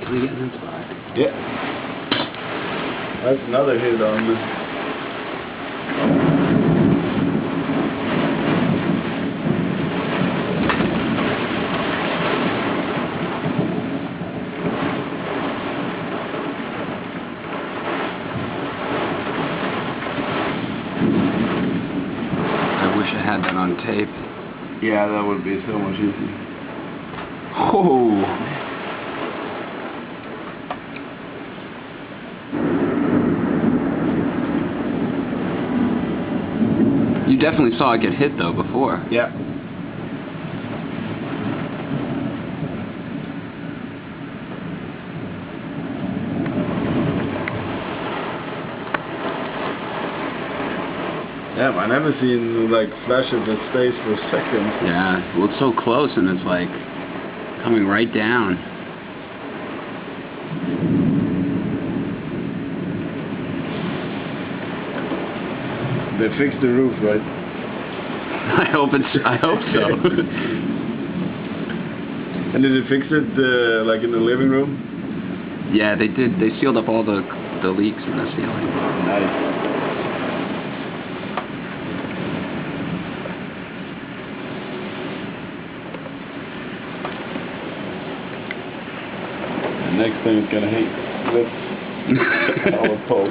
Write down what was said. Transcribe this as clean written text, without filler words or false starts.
actually getting inspired. Yeah. That's another hit on me. I wish I had that on tape. Yeah, that would be so much easier. Oh! You definitely saw it get hit though before. Yeah. Yeah, I never seen like flash of the space for a second. Yeah, well it's so close and it's like coming right down. They fixed the roof, right? I hope so. And did they fix it like in the living room? Yeah, they did. They sealed up all the leaks in the ceiling. Nice. Next thing is gonna hate this our pole.